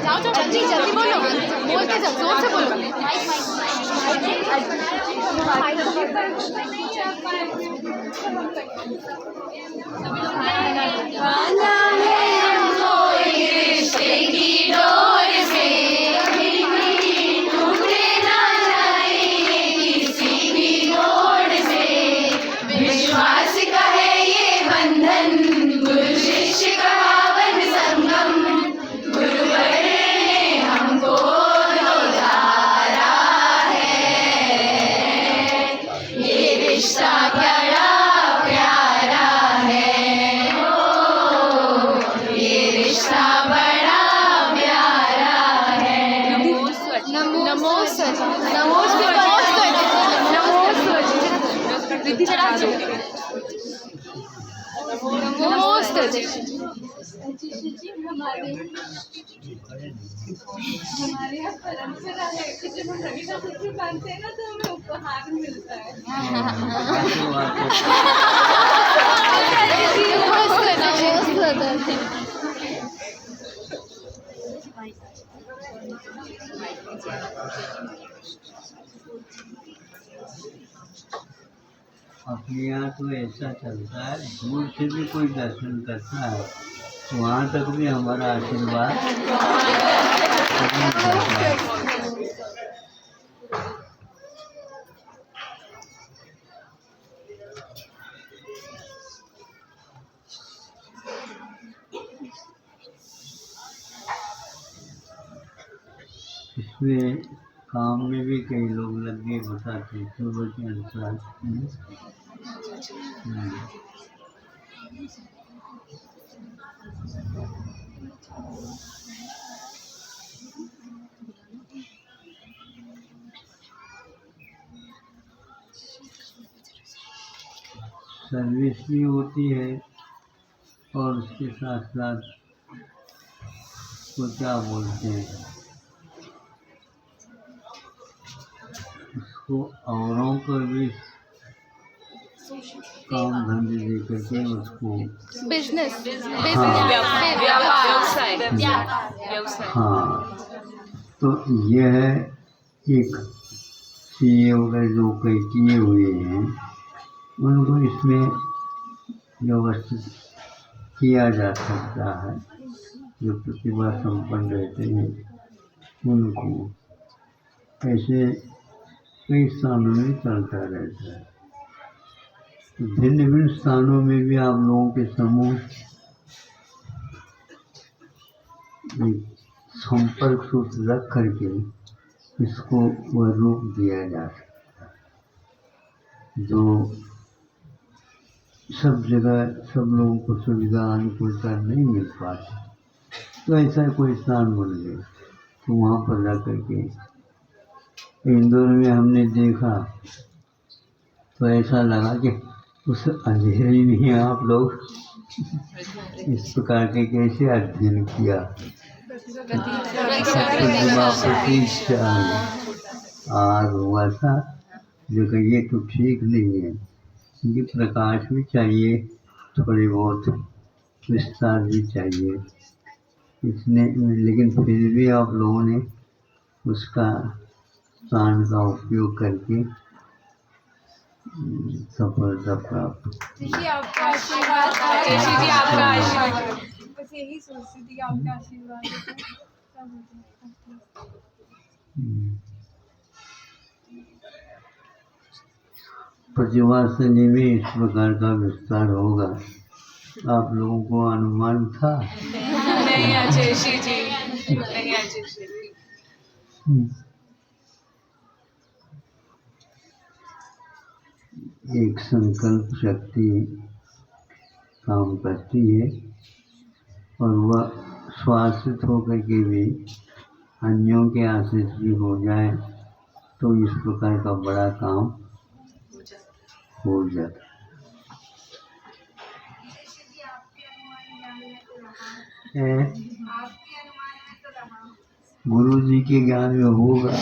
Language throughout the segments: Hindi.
जाओ जाओ जल्दी जल्दी बोलो, बोल के जाओ, जोर से बोलो। हमारे यहाँ परंपरा है कि जब हम रविवार बांधते हैं ना तो हमें उपहार मिलता है। अपने यहाँ तो ऐसा चलता है, दूर से भी कोई दर्शन करता है तो वहाँ तक भी हमारा आशीर्वाद इसमें काम में भी कई लोग लगे बताते सुबह के अनुसार। सर्विस भी होती है और उसके साथ साथ तो क्या बोलते हैं उसको, औरों को भी काम धंधे दे करके उसको बिजनेस, हाँ, तो यह है एक सीए वगैरह जो कई किए हुए हैं उनको इसमें व्यवस्थित किया जा सकता है। जो प्रतिभा संपन्न रहते हैं उनको ऐसे कई स्थानों में चलता रहता है। भिन्न भिन्न स्थानों में भी आप लोगों के समूह संपर्क सूत्र रख करके इसको वह रूप दिया जा सकता है जो सब जगह सब लोगों को सुविधा अनुकूलता नहीं मिल पाती। तो ऐसा कोई स्थान बन गया तो वहाँ पर जा करके इंदौर में हमने देखा तो ऐसा लगा कि उस अंधेरे में आप लोग इस प्रकार के कैसे अध्ययन किया। और हुआ था जो कि ये तो ठीक नहीं है, क्योंकि प्रकाश भी चाहिए, थोड़ी बहुत विस्तार भी चाहिए इसने, लेकिन फिर भी आप लोगों ने उसका स्थान का उपयोग करके सफलता प्राप्त। आपका आशीर्वाद, आपका आशीर्वाद, बस यही सोचती थी आपका आशीर्वाद। प्रतिभासनी में इस प्रकार का विस्तार होगा आप लोगों को अनुमान था? नहीं आचार्य जी, नहीं आचार्य जी। एक संकल्प शक्ति काम करती है और वह स्वाश्रित होकर के भी अन्यों के आश्रित भी हो जाए तो इस प्रकार का बड़ा काम हो जाता। गुरु जी के ज्ञान में होगा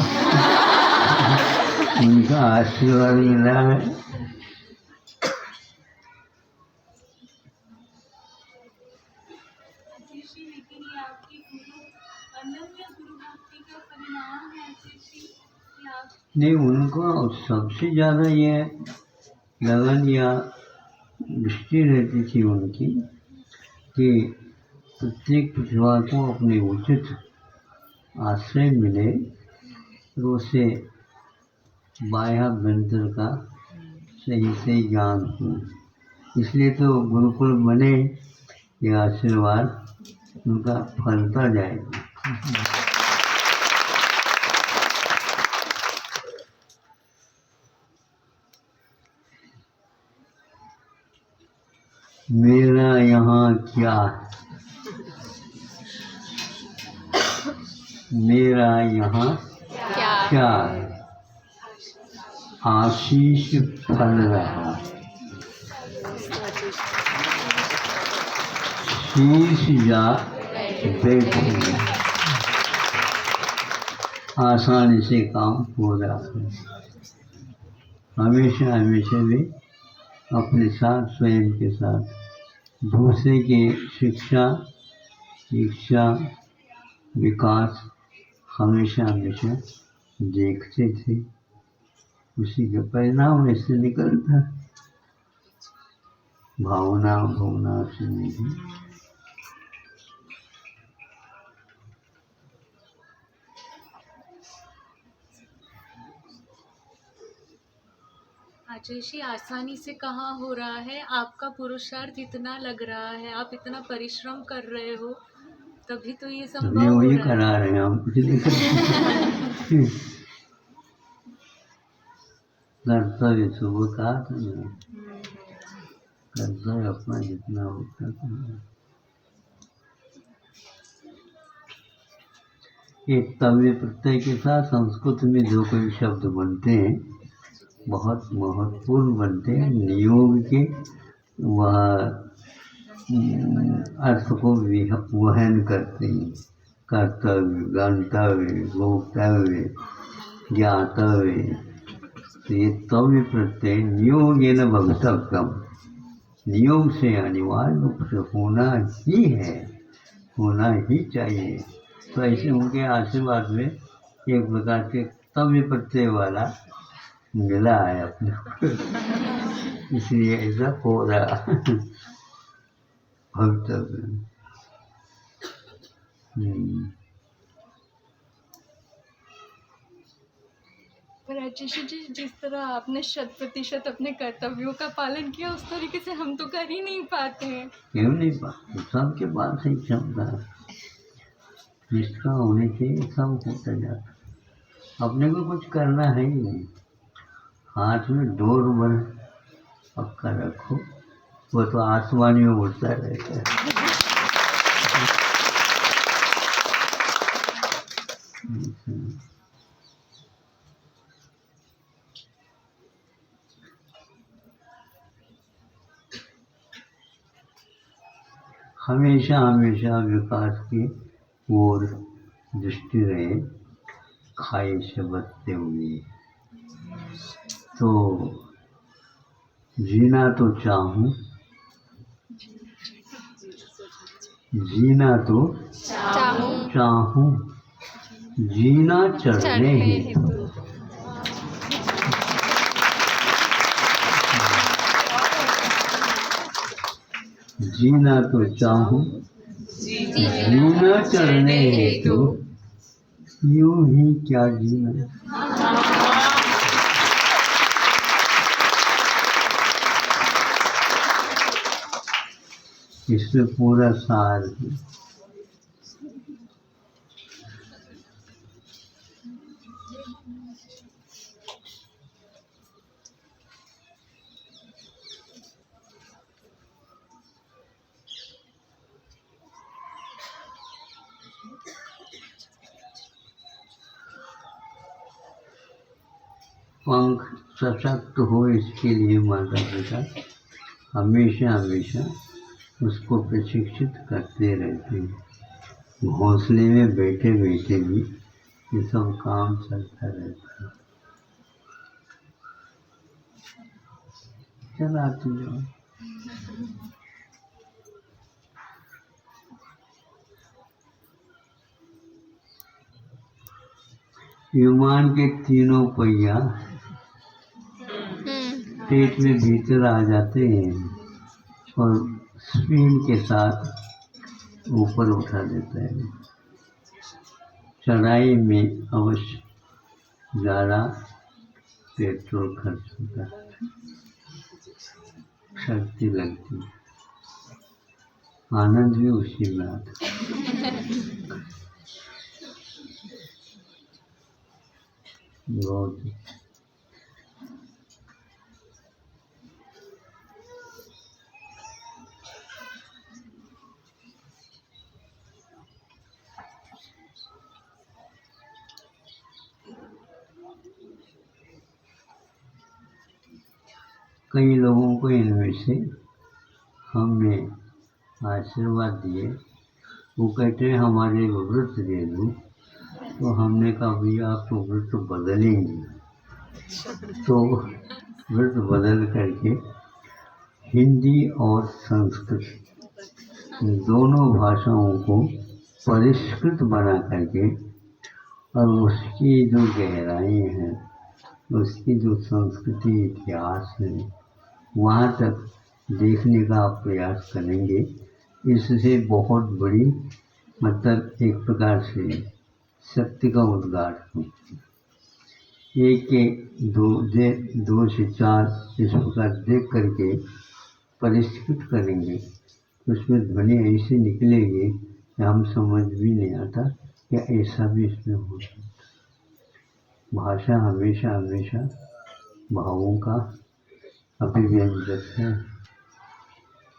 उनका आशीर्वाद मिला है। अनन्य गुरु भक्ति का परिणाम है आशीष जी आप नहीं, उनको सबसे ज़्यादा ये लगन या दृष्टि रहती थी उनकी कि प्रत्येक प्रतिभा को अपने उचित आश्रय मिले और उसे बाह्याभ्यंतर का सही से ज्ञान हो। इसलिए तो गुरुकुल बने, यह आशीर्वाद उनका फलता जाएगा। मेरा यहाँ क्या है, मेरा यहाँ क्या है, आशीष फल रहा, शीश जा बैठे, आसानी से काम हो रहा है। हमेशा हमेशा भी अपने साथ, स्वयं के साथ, दूसरे की शिक्षा, दीक्षा, विकास हमेशा हमेशा देखते थे। उसी का परिणाम ऐसे निकलता, भावना भावना से नहीं। आशीष आसानी से कहाँ हो रहा है, आपका पुरुषार्थ इतना लग रहा है, आप इतना परिश्रम कर रहे हो, तभी तो ये संभव तभी हो वही रहा है। करा रहे हैं हम, कुछ नहीं करते। कर्तव्य सुबह कहा था ना, कर्तव्य अपना जितना होता था। एक तव्य प्रत्यय के साथ संस्कृत में जो कोई शब्द बनते हैं बहुत महत्वपूर्ण बनते हैं, नियोग के वह अर्थ को वहन करते हैं। कर्तव्य, गंतव्य, भोक्तव्य, ज्ञातव्य, तो ये तव्य प्रत्यय नियोगेन भवितव्यम, नियोग से अनिवार्य रूप से होना ही है, होना ही चाहिए। तो ऐसे उनके आशीर्वाद में एक प्रकार के तव्य प्रत्यय वाला मिला है अपने को, इसलिए ऐसा हो रहा भवितव्य। पर आशीष जी, जिस तरह आपने 100% अपने कर्तव्यों का पालन किया, उस तरीके से हम तो कर ही नहीं पाते हैं। क्यों नहीं पाते? सबके पास ही क्षमता है, निष्ठा होने से सब होता जाता। अपने को कुछ करना है ही नहीं, हाथ में डोर भर पक्का रखो, वो तो आसमानी में उड़ता रहता है। हमेशा हमेशा विकास की ओर दृष्टि रहे, खाई से बचते हुए। तो जीना तो चाहूं, जीना तो चाहूं, जीना चढ़ने हेतु। जीना तो चाहूं, जीना चढ़ने हेतु, यूं ही क्या जीना। इसमें पूरा सार है। पंख सशक्त हो, इसके लिए माता पिता हमेशा हमेशा उसको प्रशिक्षित करते रहते हैं। घोंसले में बैठे बैठे भी ये सब काम चलता रहता है। चलाते जाओ। विमान के तीनों पहिया पेट में भीतर आ जाते हैं और स्पीड के साथ ऊपर उठा देता है। चढ़ाई में अवश्य ज़्यादा पेट्रोल खर्च होता है, शक्ति लगती है, आनंद भी उसी में आता है। बहुत कई लोगों को इनमें से हमने आशीर्वाद दिए। वो कहते हैं हमारे व्रत दे दो, तो हमने कहा भैया आप तो व्रत बदलेंगे, तो व्रत बदल करके हिंदी और संस्कृत दोनों भाषाओं को परिष्कृत बना करके और उसकी जो गहराई है, उसकी जो संस्कृति इतिहास है, वहाँ तक देखने का आप प्रयास करेंगे। इससे बहुत बड़ी मतलब एक प्रकार से शक्ति का उद्गार एक के दो से चार इस प्रकार देख करके परिष्कृत करेंगे, तो उसमें ध्वनि ऐसे निकलेगी कि हम समझ भी नहीं आता कि ऐसा भी इसमें हो सकता। भाषा हमेशा हमेशा भावों का अभिव्यंजक है,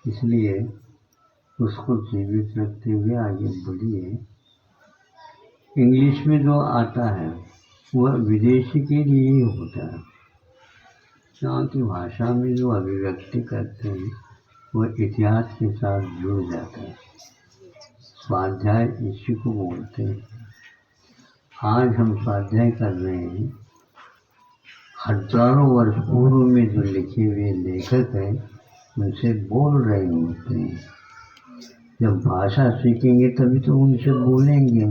इसलिए उसको जीवित रखते हुए आगे बढ़िए। इंग्लिश में जो आता है वह विदेशी के लिए ही होता है। यहाँ की भाषा में जो अभिव्यक्ति करते हैं वह इतिहास के साथ जुड़ जाता है। स्वाध्याय इसी को बोलते हैं। आज हम स्वाध्याय कर रहे हैं, हजारों वर्ष पूर्व में जो लिखे हुए लेखक हैं उनसे बोल रहे होते हैं। जब भाषा सीखेंगे तभी तो उनसे बोलेंगे,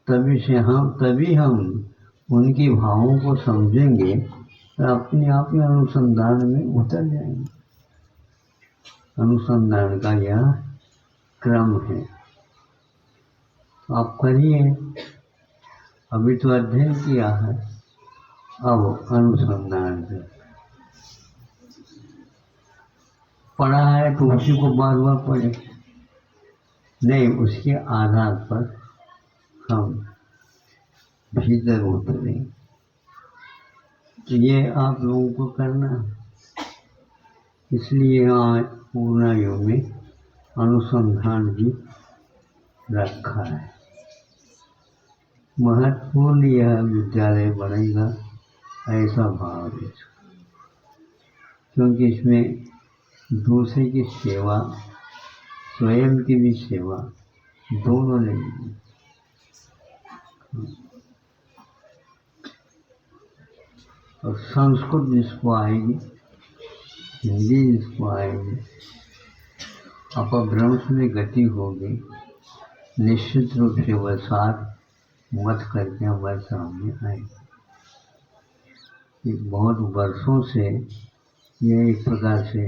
तभी हम उनकी भावों को समझेंगे और अपने आप ही अनुसंधान में उतर जाएंगे। अनुसंधान का यह क्रम है। आप करिए, अभी तो अध्ययन किया है, अब अनुसंधान कर। पढ़ा है तो उसी को बार बार पढ़े, नहीं उसके आधार पर हम भीतर उतरे। ये आप लोगों को करना है। इसलिए आज पूर्ण योग में अनुसंधान भी रखा है। महत्वपूर्ण यह विद्यालय बनेगा ऐसा भाव है, क्योंकि इसमें दूसरे की सेवा, स्वयं की भी सेवा दोनों लेंगे। और संस्कृत जिसको आएगी, हिंदी जिसको आएगी, अपभ्रंश में गति होगी, निश्चित रूप से वह साथ मत करके हमारे सामने आएगी। बहुत वर्षों से यह एक प्रकार से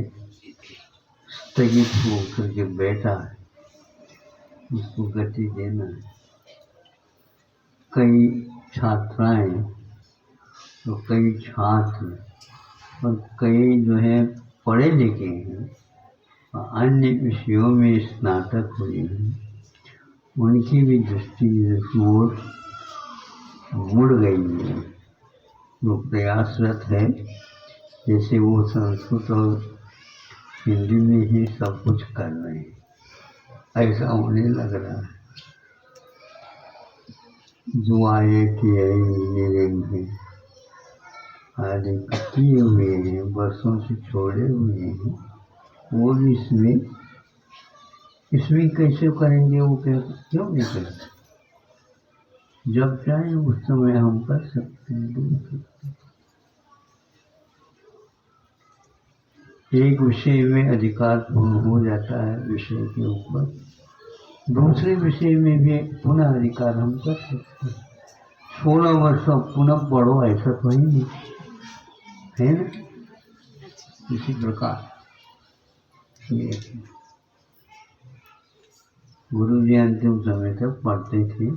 स्थगित होकर के बैठा है, इसको गति देना है। कई छात्राएं तो कई छात्र और कई जो है पढ़े लिखे हैं और अन्य विषयों में स्नातक हुए हैं, उनकी भी दृष्टि ओर मुड़ गई है। वो प्रयासरत है जैसे वो संस्कृत और हिंदी में ही सब कुछ कर रहे हैं, ऐसा उन्हें लग रहा है। जो IIT इंजीनियरिंग है आदि किए हुए हैं, वर्षों से छोड़े हुए हैं, वो भी इसमें कैसे करेंगे? वो क्यों नहीं करते? जब चाहे उस समय हम कर सकते हैं, दूर सकते हैं। एक विषय में अधिकार पूर्ण हो जाता है विषय के ऊपर, दूसरे विषय में भी पुनः अधिकार हम कर सकते हैं। 16 वर्ष अब पुनः पढ़ो, ऐसा तो ही नहीं है ना। इसी प्रकार ये गुरु जी अंतिम समय तक पढ़ते थे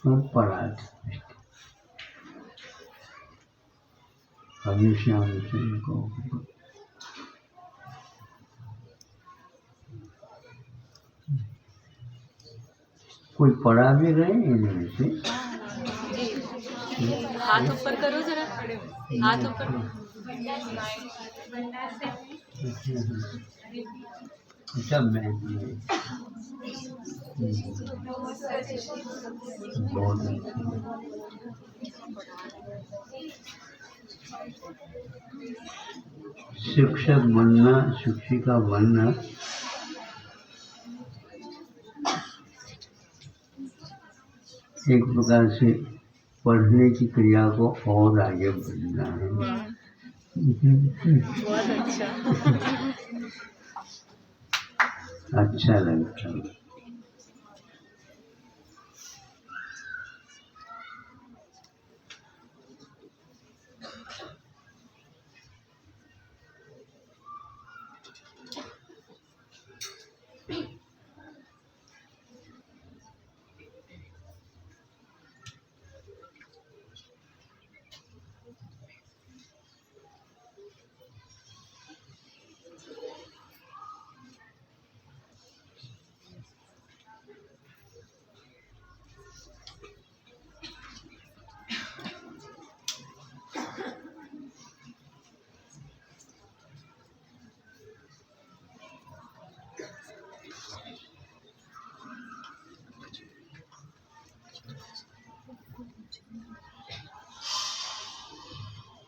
और पढ़ाते थे। हमेशा हमेशा इनको कोई पढ़ा भी रहे इनमें से। हाथ ऊपर करो जरा, हाथ ऊपर। सब मैं बहुत शिक्षक बनना, शिक्षिका बनना एक प्रकार से पढ़ने की क्रिया को और आगे बढ़ना है। बहुत अच्छा। अच्छा लगता है।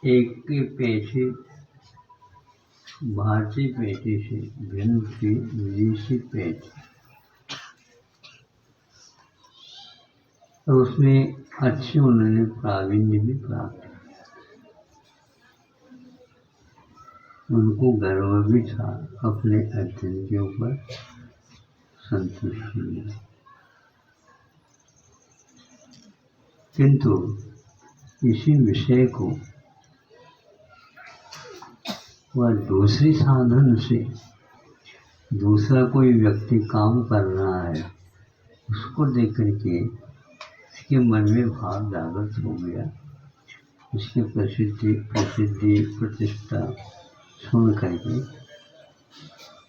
एक के पेशे भारतीय पेशे से भिन्न थी विदेशी पेशे, और उसमें अच्छी उन्होंने प्रावीण्य भी प्राप्त किया। उनको गर्व भी था अपने अध्ययन के ऊपर, संतुष्टि भी। किंतु इसी विषय को वह दूसरी साधन से दूसरा कोई व्यक्ति काम कर रहा है, उसको देख करके उसके मन में भाव जागृत हो गया। उसकी प्रसिद्धि प्रतिष्ठा सुन करके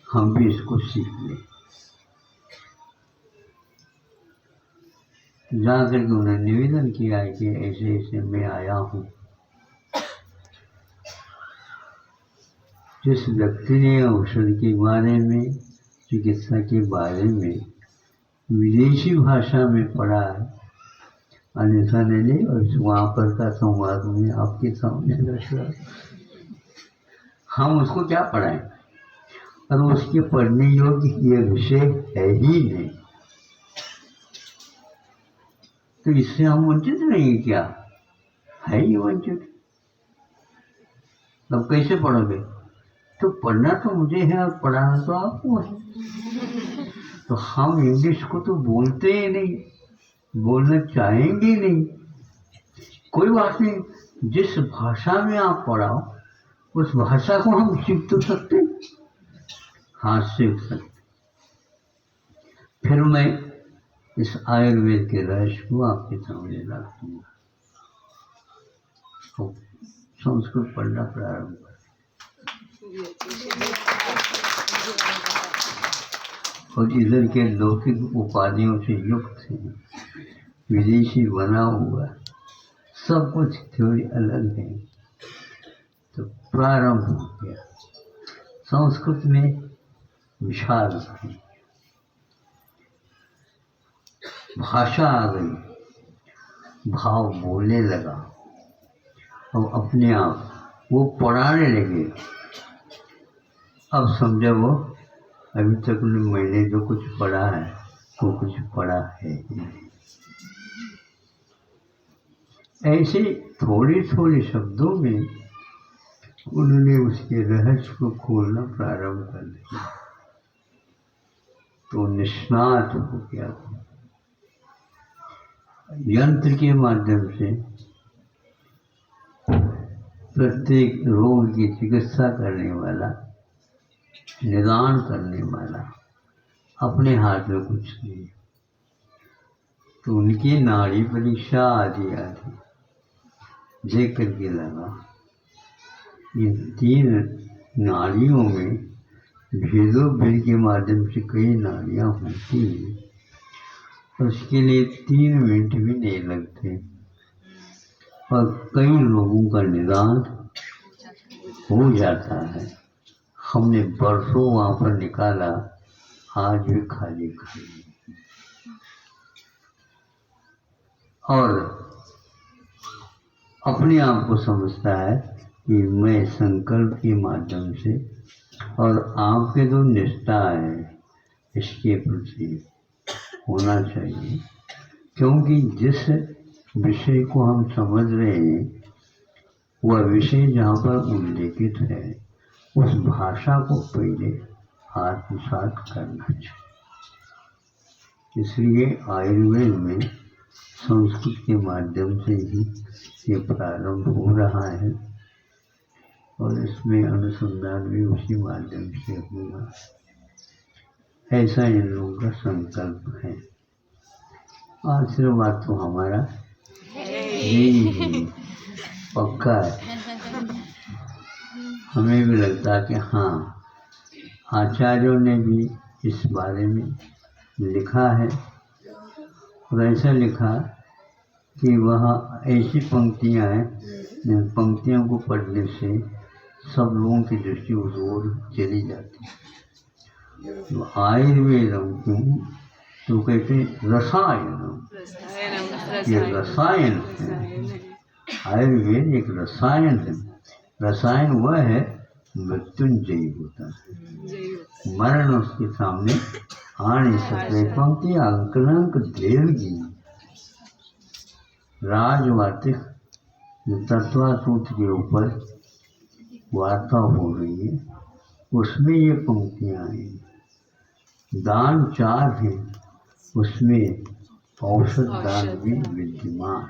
हम भी इसको सीख लें। जा करके उन्होंने निवेदन किया कि ऐसे ऐसे मैं आया हूँ। जिस व्यक्ति ने औषध के बारे में, चिकित्सा के बारे में विदेशी भाषा में पढ़ा है, अन्यथा नहीं, और वहाँ पर का संवाद में आपके सामने रख रहा, हम उसको क्या पढ़ाएं, और उसके पढ़ने योग्य ये विषय है ही नहीं, तो इससे हम वंचित नहीं, क्या है ही वंचित। अब कैसे पढ़ोगे? तो पढ़ना तो मुझे है और पढ़ाना तो आपको है। तो हम इंग्लिश को तो बोलते ही नहीं, बोलना चाहेंगे नहीं। कोई बात नहीं, जिस भाषा में आप पढ़ाओ उस भाषा को हम सीख तो सकते, हाँ सीख सकते। फिर मैं इस आयुर्वेद के रहस्य को आपके सामने रख दूंगा। तो संस्कृत पढ़ना प्रारंभ कर, और इधर के लौकिक उपाधियों से युक्त है, विदेशी बना हुआ, सब कुछ थ्योरी अलग है। तो प्रारंभ हो गया। संस्कृत में विशाल थी, भाषा आ गई, भाव बोलने लगा, और अपने आप वो पढ़ाने लगे। अब समझो वो अभी तक मैंने जो कुछ पढ़ा है वो कुछ पढ़ा है ही नहीं। ऐसे थोड़े थोड़े शब्दों में उन्होंने उसके रहस्य को खोलना प्रारंभ कर दिया, तो निष्णात हो गया। यंत्र के माध्यम से प्रत्येक रोग की चिकित्सा करने वाला, निदान करने वाला अपने हाथ में कुछ नहीं। तो उनकी नाड़ी परीक्षा आदि देख करके लगा इन 3 नाड़ियों में भेदोभेद के माध्यम से कई नाड़ियाँ होती हैं, उसके लिए 3 मिनट भी नहीं लगते और कई लोगों का निदान हो जाता है। हमने बरसों वहाँ पर निकाला, आज भी खाली खाली। और अपने आप को समझता है कि मैं संकल्प के माध्यम से और आपके जो निष्ठा है इसके प्रति होना चाहिए, क्योंकि जिस विषय को हम समझ रहे हैं वह विषय जहाँ पर उल्लेखित है उस भाषा को पहले आत्मसात करना चाहिए। इसलिए आयुर्वेद में संस्कृत के माध्यम से ही ये प्रारंभ हो रहा है और इसमें अनुसंधान भी उसी माध्यम से होगा, ऐसा इन लोगों का संकल्प है। आशीर्वाद तो हमारा यही पक्का है। हमें भी लगता है कि हाँ, आचार्यों ने भी इस बारे में लिखा है और ऐसा लिखा कि वह ऐसी पंक्तियाँ हैं जिन पंक्तियों को पढ़ने से सब लोगों की दृष्टि उस ओर चली जाती है। तो आयुर्वेदम क्यों तो कहते हैं रसायनम, ये रसायन है। आयुर्वेद एक रसायन है। रसायन वह है मृत्युंजयी होता है, मरण उसके सामने आ नहीं सकते। पंक्ति अंकलंक देवगी राजवाटिक तत्वा सूत्र के ऊपर वार्ता हो रही है, उसमें ये पंक्तियाँ हैं। दान 4 हैं, उसमें औषध दान भी विद्यमान।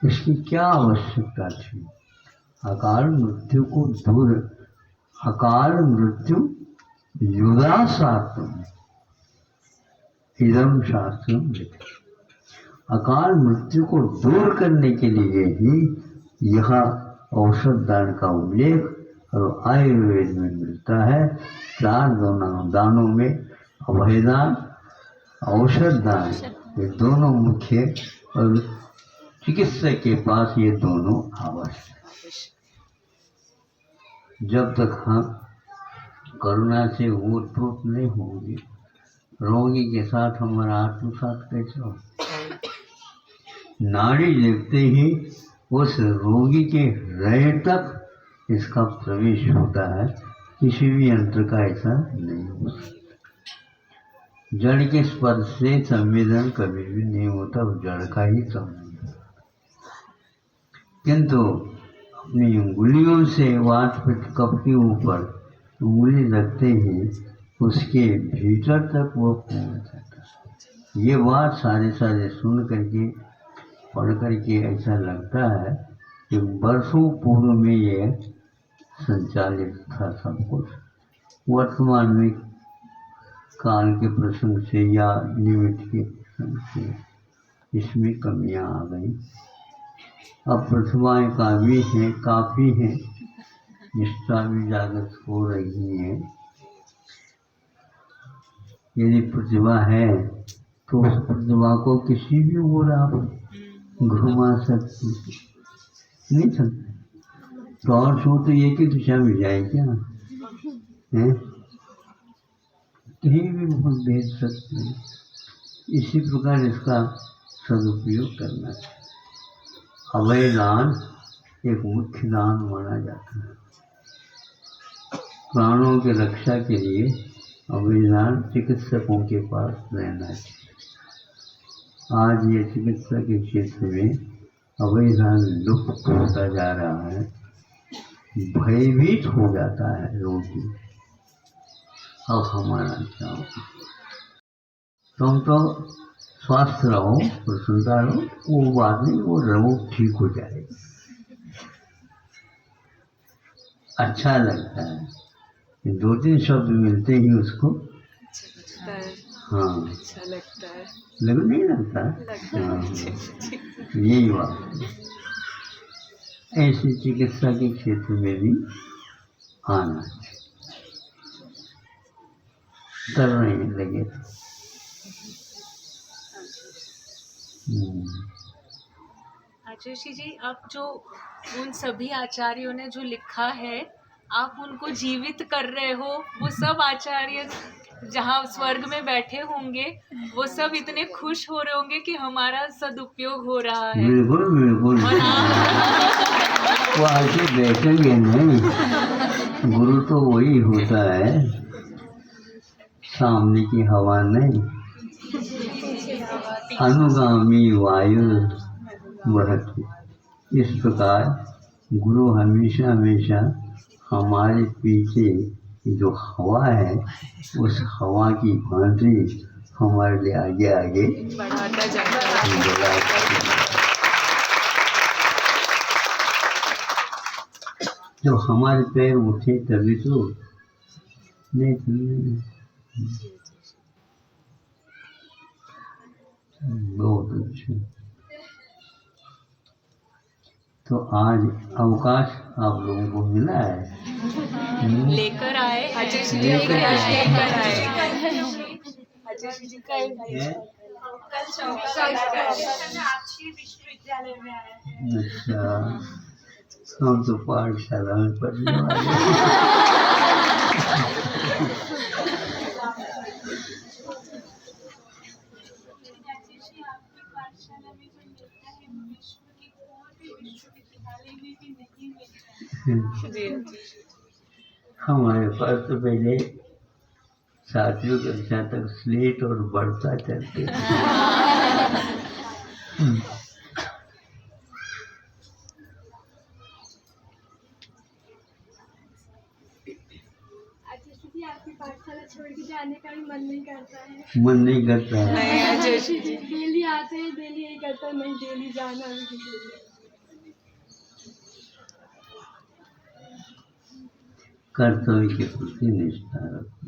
इसकी क्या आवश्यकता थी? अकाल मृत्यु को दूर, अकाल मृत्यु युगा शास्त्रम इदम शास्त्रम लिखे। अकाल मृत्यु को दूर करने के लिए ही यह औषध दान का उल्लेख और आयुर्वेद में मिलता है। 4 दानों में अभयदान, औषध दान, ये दोनों मुख्य और चिकित्सक के पास ये दोनों आवश्यक। जब तक हम करुणा से ओतप्रोत नहीं होंगे, रोगी के साथ हमारा आत्मसात कैसे हो? नाड़ी देखते ही उस रोगी के हृदय तक इसका प्रवेश होता है, किसी भी यंत्र का ऐसा नहीं हो सकता। जड़ के स्पर्श से संवेदन कभी भी नहीं होता, जड़ का ही संवेदन। किंतु अपनी उंगलियों से वातपित्त कफ के ऊपर उंगली रखते ही उसके भीतर तक वो पहुँच जाता है। ये बात सारे सुन करके पढ़ करके ऐसा लगता है कि वर्षों पूर्व में ये संचालित था सब कुछ। वर्तमान में काल के प्रसंग से या निमित्त के प्रसंग से इसमें कमियां आ गई। अब प्रतिभाएं काफ़ी हैं, निष्ठा भी जागृत हो रही है। यदि प्रतिभा है तो उस प्रतिभा को किसी भी ओर आप घुमा सकते नहीं सकते। टॉर्च हो तो एक ही दिशा में जाए क्या है? कहीं भी बहुत भेज सकते हैं। इसी प्रकार इसका सदुपयोग करना चाहिए। अभय दान एक मुख्य दान माना जाता है। प्राणों की रक्षा के लिए अभय दान चिकित्सकों के पास रहना चाहिए। आज ये चिकित्सा के क्षेत्र में अभय दान लुप्त होता जा रहा है, भयभीत हो जाता है रोगी। अब हमारा क्या होगा? तुम तो स्वस्थ रहो, प्रसन्नता रहो, वो बात नहीं, वो रोग ठीक हो जाएगा। अच्छा लगता है, 2-3 शब्द मिलते ही उसको लगता है, हाँ अच्छा लगता है। लग नहीं लगता। हाँ, यही बात है। ऐसी चिकित्सा के क्षेत्र में भी आना चाहिए। कर रहे हैं लगे तो। आचार्य जी, आप जो उन सभी आचार्यों ने जो लिखा है, आप उनको जीवित कर रहे हो। वो सब आचार्य जहाँ स्वर्ग में बैठे होंगे, वो सब इतने खुश हो रहे होंगे कि हमारा सदुपयोग हो रहा है। बिल्कुल बिल्कुल। और वो आके बैठेंगे नहीं, गुरु तो वही होता है, सामने की हवा नहीं, अनुगामी वायु बहती। इस प्रकार गुरु हमेशा हमेशा हमारे पीछे जो हवा है, उस हवा की भांति हमारे लिए आगे आगे बढ़ाता जाता है। बढ़ाता। जब हमारे पैर उठे तभी तो, नहीं तो नहीं। बहुत अच्छा। तो आज अवकाश आप लोगों को मिला है। लेकर आए आचार्य जी, लेकर आए। लेकर आए। अच्छा, हम तो पाठशाला में पढ़ने वाले हैं। हमारे पास तो पहले 7वीं कक्षा तक स्लेट और बढ़ता चलते थे। आपकी पाठशाला छोड़ के जाने का भी मन नहीं करता है। मन नहीं करता है। नहीं आचार्य जी, डेली आते हैं, डेली यही करता नहीं, डेली जाना भी। कर्तव्य के प्रति निष्ठा रखो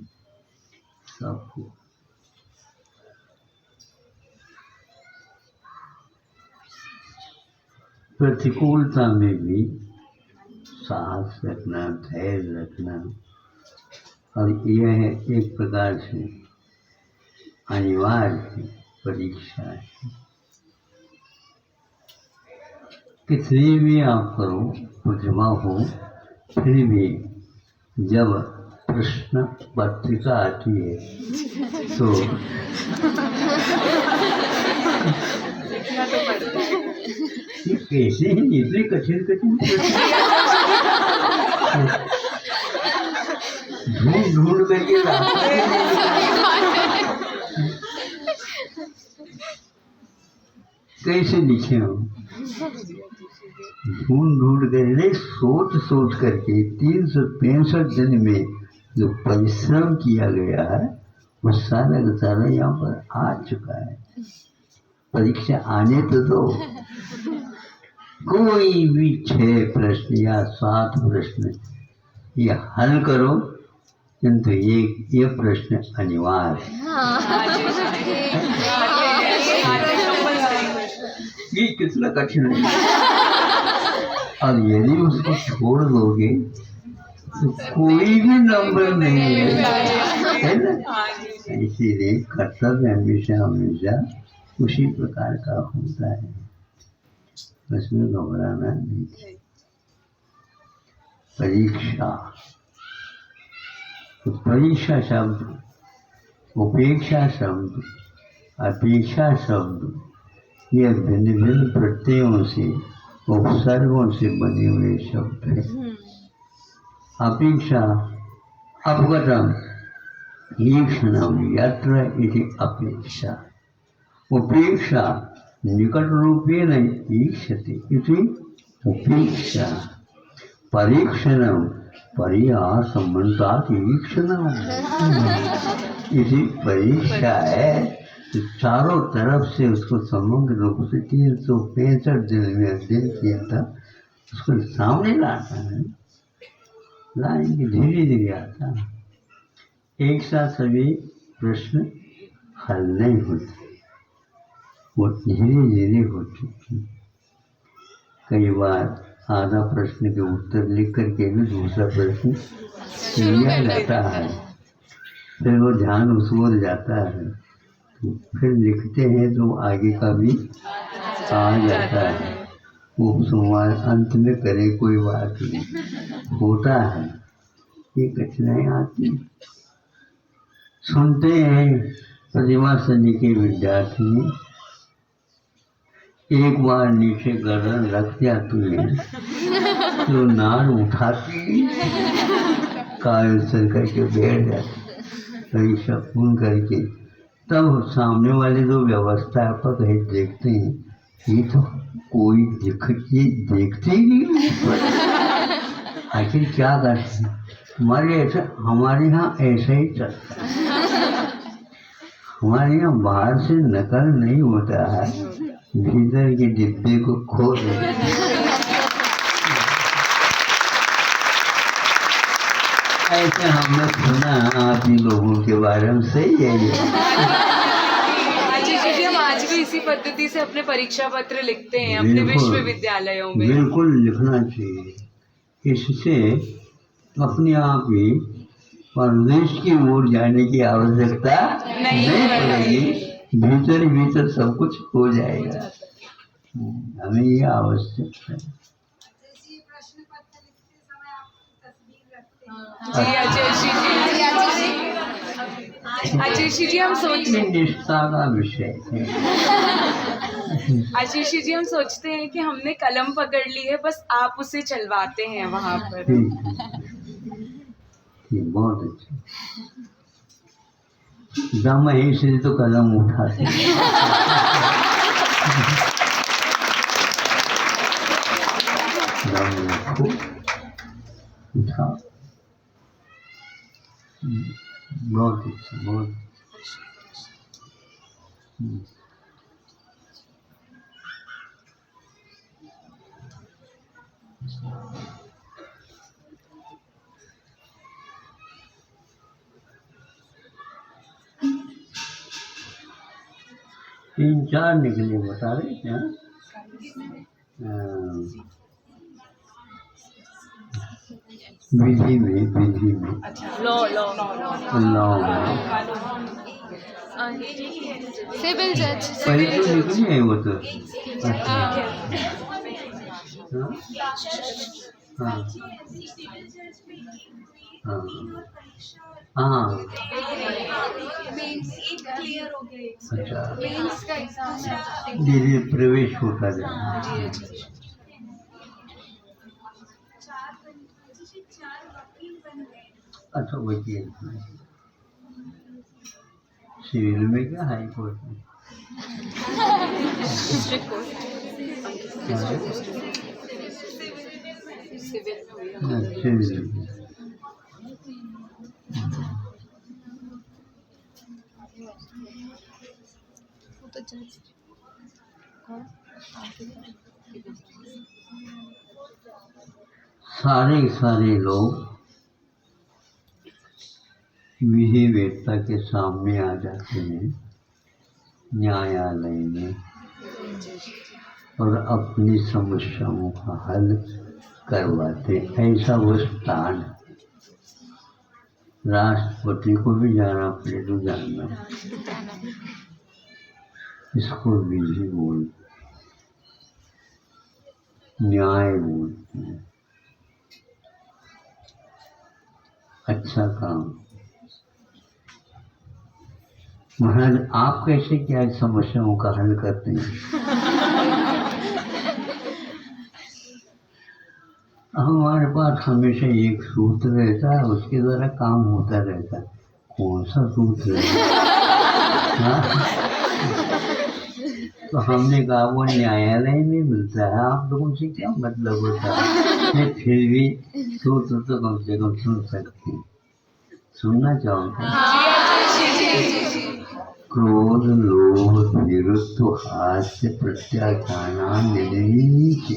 सबको। प्रतिकूलता में भी साहस रखना, धैर्य रखना, और यह एक प्रकार से अनिवार्य परीक्षा है। कितनी भी आप करो, प्रतिभा हो, फिर भी जब प्रश्न पत्रिका आती है तो ये कैसे हैं, इतने कठिन कठिन ढूंढ ढूंढ करके कैसे लिखे हो, ढूंढ ढूंढ कर, सोच सोच करके 365 दिन में जो परिश्रम किया गया है, वो सारा का सारा यहाँ पर आ चुका है। परीक्षा आने तो दो। कोई भी 6 प्रश्न या 7 प्रश्न ये हल करो, किंतु ये प्रश्न अनिवार्य है। ये कितना कठिन है, और यदि उसको छोड़ दोगे तो कोई भी नंबर नहीं है ना। इसीलिए कर्तव्य हमेशा हमेशा उसी प्रकार का होता है, उसमें घबराना नहीं। परीक्षा, तो परीक्षा शब्द, उपेक्षा शब्द, अपेक्षा शब्द, ये भिन्न भिन्न प्रत्ययों से, उपसर्गों से बने हुए शब्द है। अपेक्षा अपगतम ईक्षणम यत्र इति अपेक्षा, उपेक्षा निकट रूपेण ईक्षते इति उपेक्षा, परीक्षणम परिहासमन्तात् ईक्षणम इति परीक्षा है। तो चारों तरफ से उसको समग्र रूप से 365 दिन में अध्ययन किया था, उसको सामने लाता है, लाएंगे धीरे धीरे आता है। एक साथ सभी प्रश्न हल नहीं होते, वो धीरे धीरे होते हैं। कई बार आधा प्रश्न के उत्तर लिख करके भी दूसरा प्रश्न लिया जाता है, फिर वो ध्यान उस ओर जाता है, तो फिर लिखते हैं तो आगे का भी आ जाता है। वो सोमवार अंत में करे कोई बात नहीं, होता है, ये कठिनाई आती। सुनते हैं प्रतिभा सदी के विद्यार्थी एक बार नीचे गर्दन रख दिया तुमने तो नार उठाती कायल सर करके बैठ जाती, परीक्षा पूर्ण करके। तब सामने वाले जो व्यवस्थापक है देखते हैं, ये तो कोई ये देखते ही नहीं, आखिर क्या करते हैं। हमारे यहाँ ऐसा ही चलता है, हमारे यहाँ बाहर से नकल नहीं होता है, भीतर के डिब्बे को खोल ऐसे हमने सुना आप ही लोगों के बारे में। सही है ये। आशीष जी, हम आज भी इसी पद्धति से अपने परीक्षा पत्र लिखते हैं अपने विश्वविद्यालयों में। बिल्कुल लिखना चाहिए, इससे अपने आप ही परदेश की ओर जाने की आवश्यकता नहीं पड़ेगी, भीतर भीतर सब कुछ हो जाएगा। हमें ये आवश्यक है। जी आशीष जी, हम सोचते निष्ठा का विषय है। आशीष जी, हम सोचते हैं कि हमने कलम पकड़ ली है, बस आप उसे चलवाते हैं वहाँ पर। ठीक, बहुत अच्छा। दम है इसलिए तो कलम उठाते दम रखो, उठाओ। बहुत अच्छा, बहुत। तीन चार निकले बता रहे क्या? विधि में लॉ सिविल जज। पहले तो निकली है वो तो। हाँ, अच्छा, धीरे प्रवेश होता जाए। अच्छा, वकील सिविल में क्या हाई कोर्ट में? सिविल में। सारे लोग विधि वेदता के सामने आ जाते हैं न्यायालय में और अपनी समस्याओं का हल करवाते। ऐसा वो स्थान है। राष्ट्रपति को भी जाना पड़े तो जानना, इसको विधि बोलते, न्याय बोलते हैं। अच्छा काम। महाराज, आप कैसे क्या समस्याओं का हल करते हैं? हमारे पास हमेशा एक सूत्र रहता है, उसके द्वारा काम होता रहता है। कौन सा सूत्र है? तो हमने कहा वो न्यायालय में मिलता है, आप लोगों से क्या मतलब होता है? फिर भी सूत्र तो कम से कम सुन सकते हैं। सुनना चाहूँगा। क्रोध लोभ विरुद्ध हास्य प्रत्याख्यान निर्णीच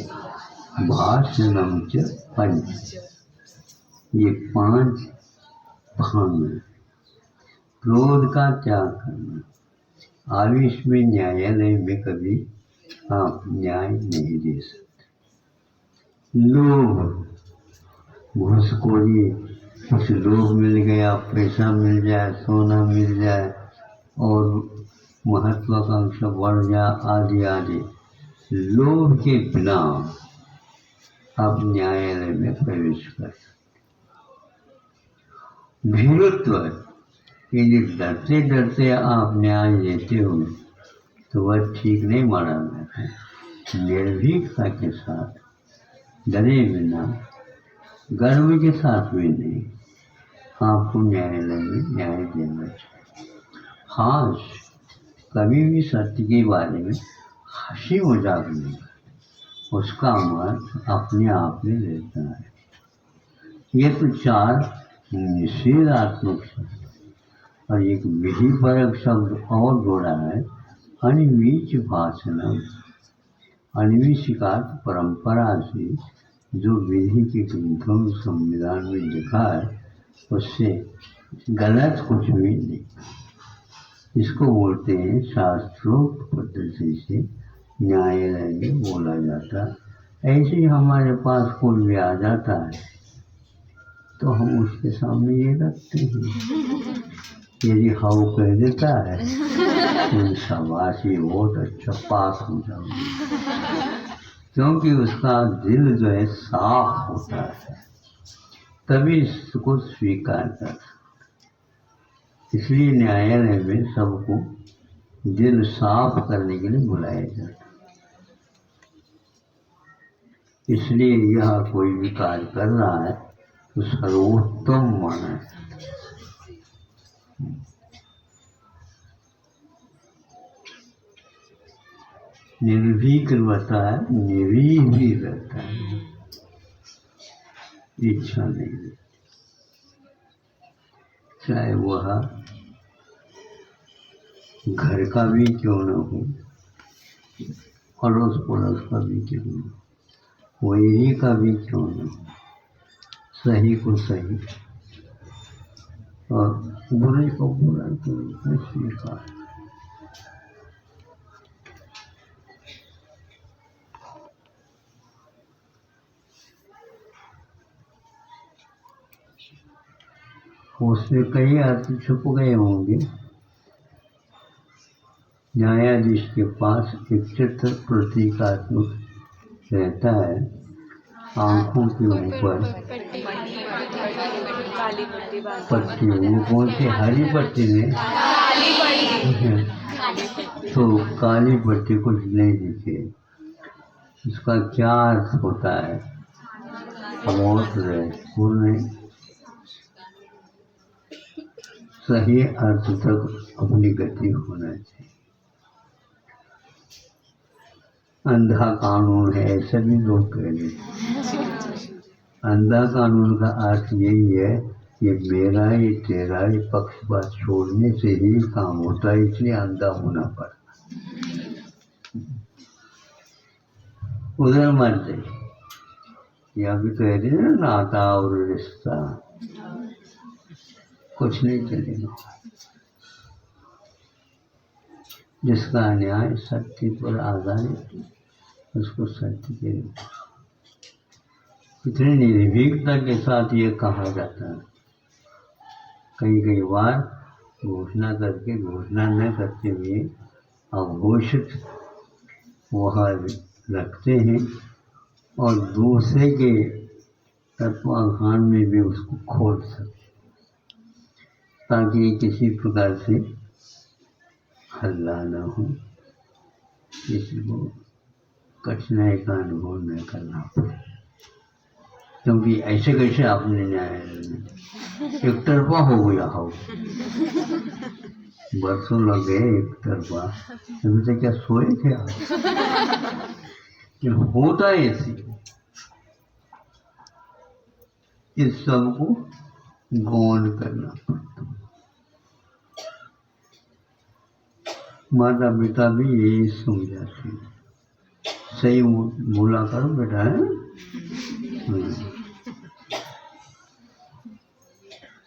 भाषणम च पंच, ये 5 भाग हैं। क्रोध का त्याग करना, आवेश में न्यायालय में कभी आप न्याय नहीं दे सकते। लोभ, घूसखोरी, कुछ लोभ मिल गया, पैसा मिल जाए, सोना मिल जाए और महत्वाकांक्षा बढ़ जाए आदि आदि, लोभ के बिना आप न्यायालय में प्रवेश कर सकते। भीरुत्व, यदि डरते डरते आप न्याय देते हो तो वह ठीक नहीं माना जाता है। निर्भीकता के साथ, डरे बिना, गर्व के साथ भी नहीं, आपको न्यायालय में न्याय देना चाहिए। हास्य, कभी भी सत्य के बारे में हंसी मजाक नहीं, उसका अर्थ अपने आप में रहता है। ये तो 4 निषेधात्मक शब्द और एक विधि परक शब्द और जोड़ा है, अनिमीच भाषणम। अनिमीच का परंपरा से जो विधि के ग्रंथों में संविधान में लिखा है उससे गलत कुछ भी नहीं। इसको बोलते हैं शास्त्रोक्त पद्धति से न्यायालय में बोला जाता। ऐसे ही हमारे पास कोई भी आ जाता है तो हम उसके सामने ये रखते हैं। यदि हाउ कह देता है तो शाबाश, ये बहुत अच्छा, पास हो जाओगे, क्योंकि उसका दिल जो है साफ होता है, तभी इसको स्वीकार कर सकते। इसलिए न्यायालय में सबको दिल साफ करने के लिए बुलाया जाता है। इसलिए यह कोई भी कार्य कर रहा है तो सर्वोत्तम माना है। निर्भीक रहता है, निर्भीक भी रहता है, इच्छा नहीं रहती, चाहे वह घर का भी क्यों न हो, अड़ोस पड़ोस का भी क्यों न हो, वही का भी क्यों न हो, सही को सही और बुरे को बुरा के रूप में स्वीकार। उसमें कई अर्थ छुप गए होंगे। न्यायाधीश के पास एक चित्र प्रतीकात्मक रहता है, आंखों के ऊपर पट्टी, वो कौन सी हरी पट्टी ने, तो काली पट्टी कुछ नहीं दिखे। इसका क्या अर्थ होता है बहुत रहस्यपूर्ण है। सही अर्थ तक अपनी गति होना चाहिए। अंधा कानून है ऐसा भी लोग कह देते। अंधा कानून का अर्थ यही है कि मेरा ही तेरा ही पक्षपात छोड़ने से ही काम होता है, इसलिए अंधा होना पड़ता। उधर मत देखिए, या भी कह रहे हैं नाता और रिश्ता, कुछ नहीं चलेगा। जिसका न्याय सत्य पर आधारित, उसको सत्य के इतनी निर्भीकता के साथ ये कहा जाता है। कई बार घोषणा करके घोषणा न करते हुए अघोषित वह रखते हैं और दूसरे के तत्वाधान में भी उसको खोल सकते, ताकि किसी प्रकार से हल्ला न हो, किसी को कठिनाई का अनुभव न करना पड़े। क्योंकि ऐसे कैसे आपने न्यायालय में एक तरफा हो गया हो, बरसों लग गए एक तरफा, तो क्या सोए थे आप? होता है ऐसे, इस सबको गौन करना पड़ता। माता पिता भी यही समझाते हैं, सही बोला करो बेटा है,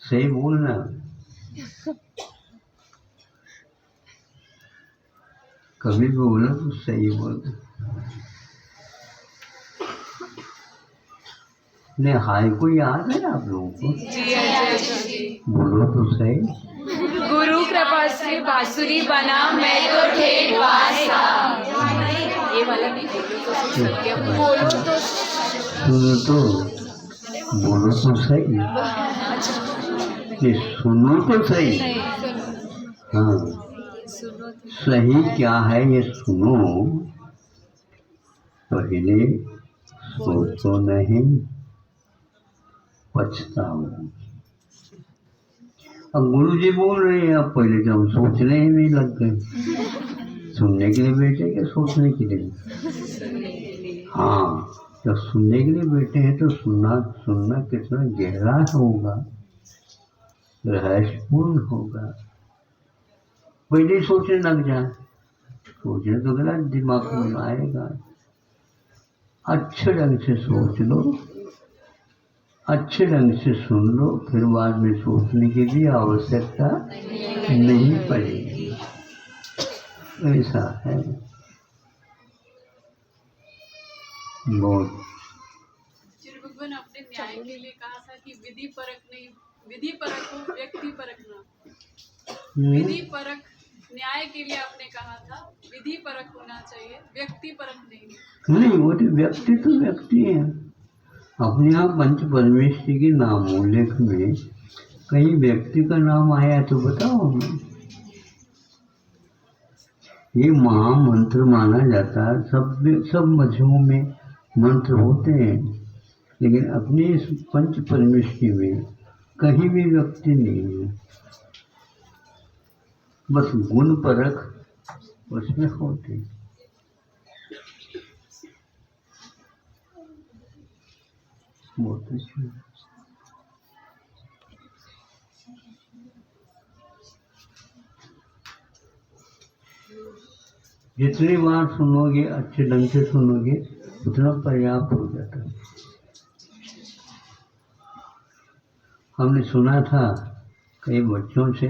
सही बोलना, कभी भी बोलो तो सही बोलो। ने हाय को याद है आप लोगों को? जी आचार्य जी। बोलो तो सही। गुरु कृपा से बांसुरी बना, मैं तो ठेठ बांसा। ये वाला नहीं बोलो तो सुन सकते हैं, बोलो तो सुनो तो, बोलो तो सही, ये सुनो तो सही। हाँ, सुनो तो। सही क्या है ये सुनो, पहले सोचो नहीं, पछताओ। अब गुरु जी बोल रहे हैं, अब पहले तो हम सोचने ही नहीं लग गए। सुनने के लिए बैठे क्या सोचने के लिए? हाँ, जब सुनने के लिए बैठे हैं तो सुनना कितना गहरा होगा, रहस्यपूर्ण होगा। पहले सोचने लग जाए, सोचने तो गलत दिमाग में आएगा। अच्छे ढंग से सोच लो, अच्छे ढंग से सुन लो, फिर बाद में सोचने की भी आवश्यकता नहीं पड़ेगी। ऐसा है। बहुत श्री भगवान अपने न्याय के लिए कहा था कि विधि परक नहीं, विधि परक हो, व्यक्ति परक ना। विधि परक न्याय के लिए आपने कहा था, विधि परक होना चाहिए, व्यक्ति परक नहीं। वो तो व्यक्ति तो व्यक्ति है। अपने यहाँ पंच परमेश्वर के नामोल्लेख में कहीं व्यक्ति का नाम आया तो बताओ हमें। ये महामंत्र माना जाता है, सब मजहबों में मंत्र होते हैं, लेकिन अपने इस पंच परमेश्वर में कहीं भी व्यक्ति नहीं है, बस गुण परख उसमें होते हैं। बहुत अच्छा। जितनी बार सुनोगे, अच्छे ढंग से सुनोगे, उतना पर्याप्त हो जाता है। हमने सुना था कई बच्चों से,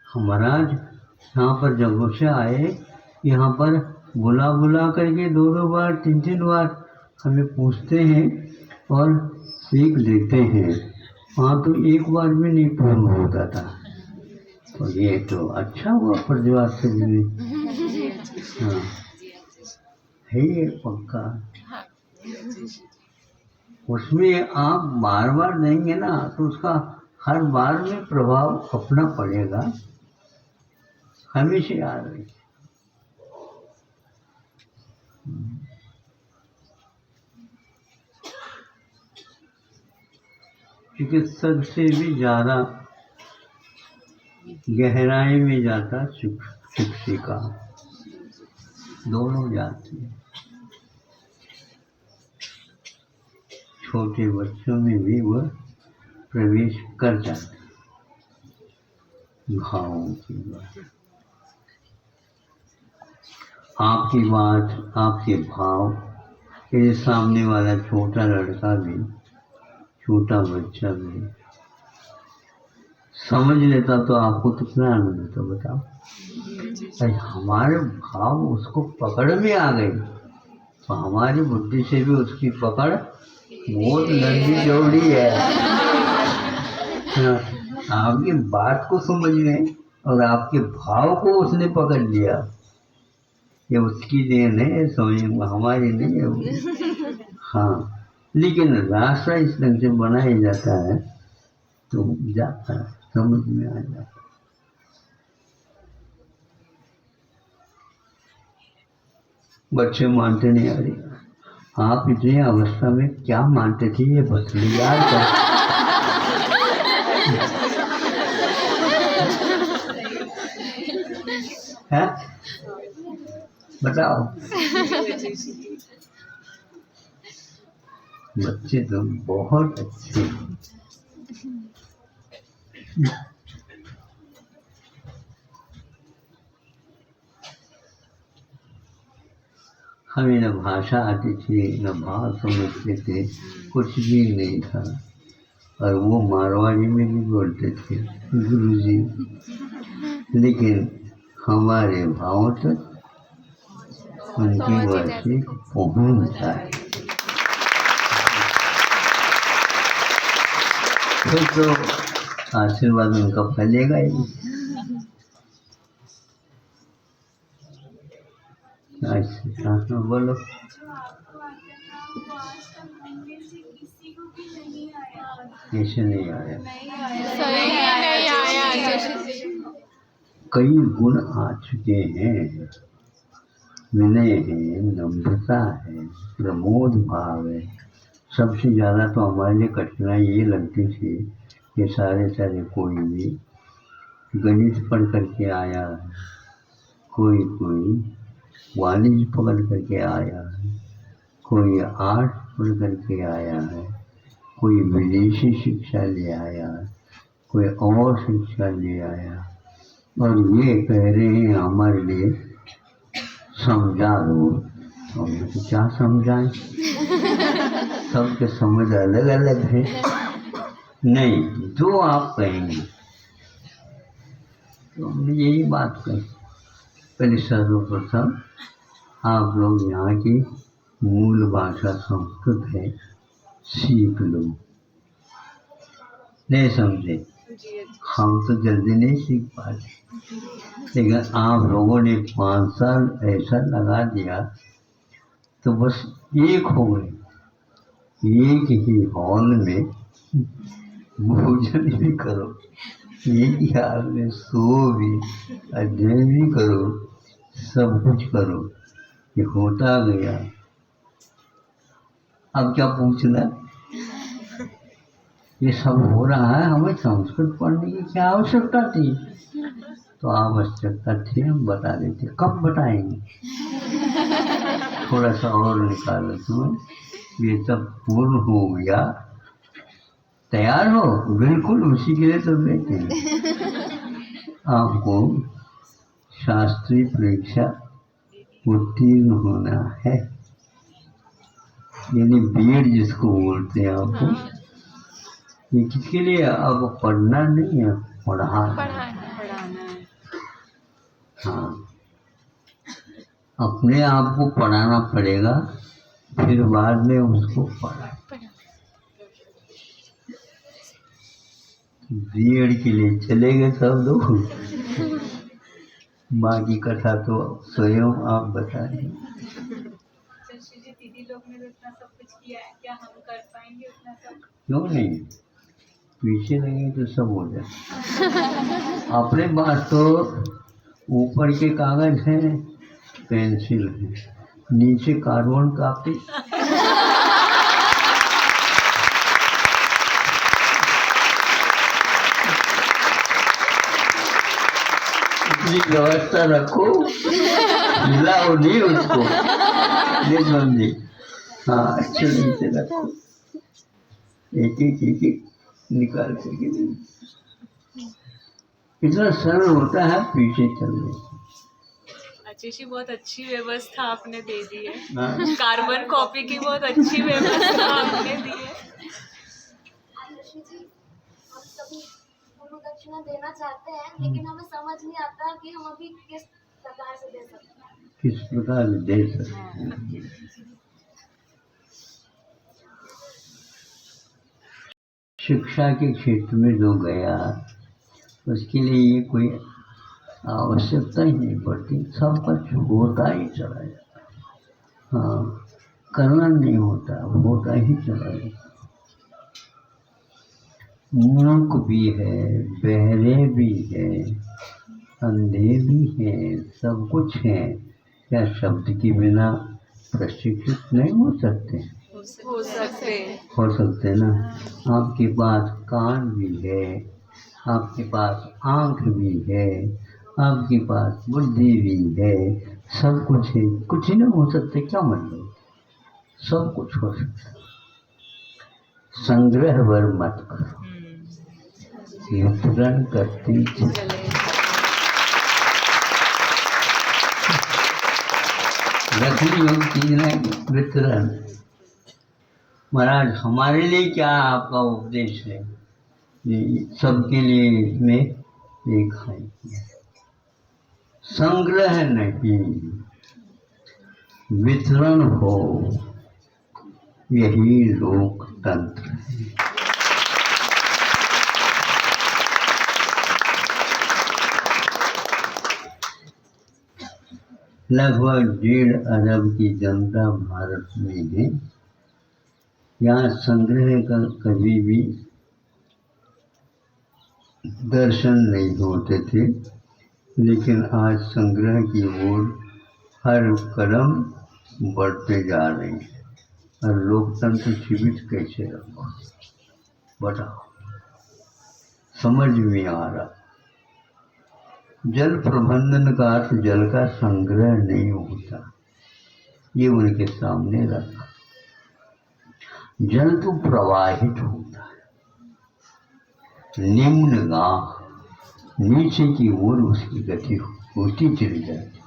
महाराज यहाँ पर जगह से आए, यहाँ पर बुला बुला करके 2 बार 3 बार हमें पूछते हैं और सीख देते हैं। वहाँ तो एक बार भी नहीं पूर्ण होता था, तो ये तो अच्छा हुआ प्रज्वात से मिले। हाँ, है ये पक्का। उसमें आप बार बार देंगे ना तो उसका हर बार में प्रभाव अपना पड़ेगा। हमेशा याद रहे। चिकित्सक से भी ज़्यादा गहराई में जाता शिक्षिका, दोनों जाती है। छोटे बच्चों में भी वह प्रवेश कर जाते, भावों की बात, आपकी बात, आपके भाव, ये सामने वाला छोटा लड़का भी, छोटा बच्चा भी समझ लेता तो आपको कितना आनंद होता, बताओ। अरे हमारे भाव उसको पकड़ में आ गई तो हमारी बुद्धि से भी उसकी पकड़ बहुत लंबी चौड़ी है। हाँ, आपकी बात को समझने और आपके भाव को उसने पकड़ लिया, ये उसकी देन है, समझ हमारी नहीं है वो। हाँ, लेकिन रास्ता इस ढंग से बनाया जाता है तो जाता है, समझ में आ जाता है। बच्चे मानते नहीं। अरे आप इतनी अवस्था में क्या मानते थे ये बतले यार कर। है बताओ। बच्चे तो बहुत अच्छे हैं। हमें न भाषा आती थी, न भाव समझते थे, कुछ भी नहीं था। और वो मारवाड़ी में भी बोलते थे गुरुजी, लेकिन हमारे भावों तक उनकी वाणी पहुँच जाए तो आशीर्वाद उनका फैलेगा ही। अच्छा बोलो। कैसे नहीं आया? नहीं आया। कई गुण आ चुके हैं, विनय है, नम्रता है, प्रमोद भाव है। सबसे ज़्यादा तो हमारे लिए कठिनाई ये लगती थी कि सारे कोई भी गणित पढ़ करके आया है, कोई वाणिज्य पकड़ करके आया है, कोई आर्ट पढ़ करके आया है, कोई विदेशी शिक्षा ले आया, कोई और शिक्षा ले आया, और ये कह रहे हैं हमारे लिए समझा दो। हमने तो क्या समझाएं, सबके समझ अलग अलग है। नहीं, जो आप कहेंगे तो हमने यही बात कही। पहले सर्वप्रथम आप लोग यहाँ की मूल भाषा संस्कृत है, सीख लो। नहीं समझे? हम तो जल्दी नहीं सीख पाते, लेकिन आप लोगों ने 5 साल ऐसा लगा दिया तो बस एक हो गए। एक ही हॉल में भोजन भी करो, एक ही हाल में सो भी, अध्ययन भी करो, सब कुछ करो। ये होता गया। अब क्या पूछना? ये सब हो रहा है, हमें संस्कृत पढ़ने की क्या आवश्यकता थी? तो आवश्यकता थी, हम बता देते। कब बताएंगे? थोड़ा सा और निकालो तुम्हें, ये सब पूर्ण हो गया, तैयार हो, बिल्कुल उसी के लिए तो बैठे हैं। आपको शास्त्रीय परीक्षा उत्तीर्ण होना है, यानी बीएड जिसको बोलते हैं। आपको ये किसके लिए? अब पढ़ना नहीं है, पढ़ाना है। हाँ, अपने आप को पढ़ाना पड़ेगा, फिर बाद में उसको पढ़ा। बीएड के लिए चले गए सब लोग, बाकी कथा तो स्वयं आप बता दें। दीदी लोग ने इतना सब कुछ किया है, क्या हम कर पाएंगे उतना सब? क्यों नहीं, पीछे लगे तो सब हो जाए। अपने पास तो ऊपर के कागज हैं, पेंसिल है, नीचे कार्बन कॉपी, व्यवस्था रखो, मिलाओ नहीं उसको, ये समझे? हाँ, अच्छे से रखो, एक निकाल करके। इतना सरल होता है पीछे चलने। आशीष जी, बहुत अच्छी व्यवस्था आपने दे दी है। हाँ। कार्बन कॉपी की बहुत अच्छी व्यवस्था आपने दी है। दक्षिणा देना चाहते हैं, लेकिन हमें समझ नहीं आता कि हम अभी किस प्रकार से दे सकते हैं। किस प्रकार दे सकते हैं? शिक्षा के क्षेत्र में जो गया, उसके लिए ये कोई आवश्यकता ही नहीं पड़ती, सब कुछ होता ही चला जाता। हाँ, करना नहीं होता, होता ही चला जाता। मूर्ख भी है, बहरे भी है, अंधे भी हैं, सब कुछ है। क्या शब्द के बिना प्रशिक्षित नहीं हो सकते? हो सकते ना। आपके पास कान भी है, आपके पास आँख भी है, आपके पास बुद्धि भी है, सब कुछ है। कुछ नहीं हो सकते क्या मतलब? सब कुछ हो सकता। संग्रह वर मत करो, वितरण करती चले। रखने योग्य चीज नहीं वितरण। महाराज हमारे लिए क्या आपका उपदेश है? ये सबके लिए इसमें एक है, संग्रह नहीं वितरण हो, यही लोकतंत्र है। लगभग 1.5 अरब की जनता भारत में है। यहाँ संग्रह का कभी भी दर्शन नहीं होते थे, लेकिन आज संग्रह की ओर हर कदम बढ़ते जा रहे हैं। और लोकतंत्र जीवित कैसे रखो बताओ, समझ में आ रहा। जल प्रबंधन का अर्थ जल का संग्रह नहीं होता, ये उनके सामने रखा। जल तो प्रवाहित होता है, निम्नगाह नीचे की ओर उसकी गति होती चली जाती,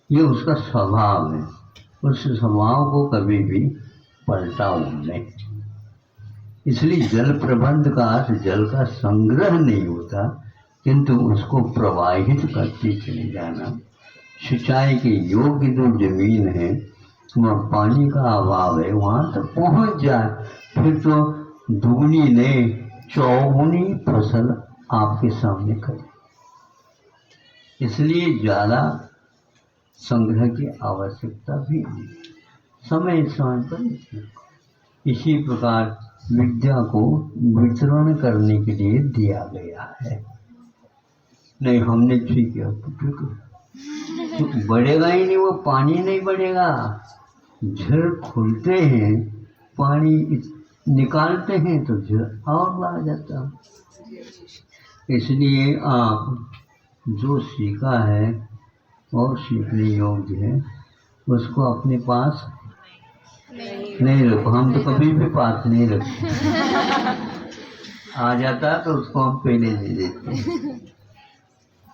ये उसका स्वभाव है। उस स्वभाव को कभी भी पलटाओ नहीं। इसलिए जल प्रबंध का अर्थ जल का संग्रह नहीं होता, किंतु उसको प्रवाहित करते चले जाना। सिंचाई के योग्य जो जमीन है, वहाँ पानी का अभाव है, वहाँ तक पहुँच जाए, फिर तो दुगनी नहीं चौगुनी फसल आपके सामने करे। इसलिए ज़्यादा संग्रह की आवश्यकता भी नहीं, समय पर। इसी प्रकार विद्या को वितरण करने के लिए दिया गया है। नहीं हमने ठीक किया तो बढ़ेगा ही नहीं, वो पानी नहीं बढ़ेगा। झड़ खुलते हैं, पानी निकालते हैं तो झड़ और बढ़ जाता। इसलिए आप जो सीखा है और सीखने योग्य है उसको अपने पास नहीं रखो। हम तो कभी भी पास नहीं रखते, आ जाता तो उसको हम पहले दे देते।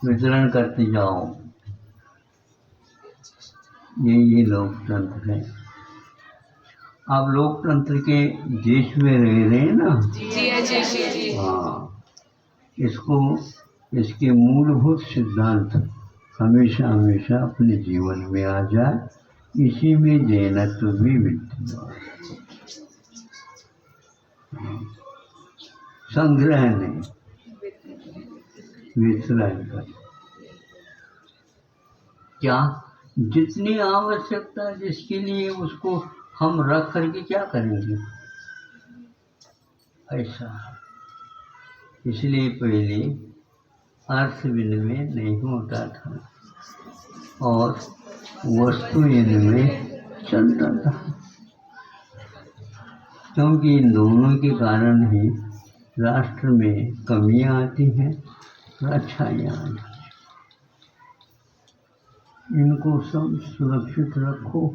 वितरण करते जाओ, ये लोकतंत्र है। आप लोकतंत्र के देश में रह रहे हैं ना? जी। हाँ, इसके मूलभूत सिद्धांत हमेशा अपने जीवन में आ जाए, इसी में जैनत्व भी विद्यमान। संग्रह नहीं, वितरण कर। क्या जितनी आवश्यकता जिसके लिए उसको हम रख करके क्या करेंगे, ऐसा। इसलिए पहले अर्थ विनिमय नहीं होता था और वस्तु विनिमय चलता था, क्योंकि इन दोनों के कारण ही राष्ट्र में कमियां आती हैं, अच्छाइयाँ आती हैं। इनको सब सुरक्षित रखो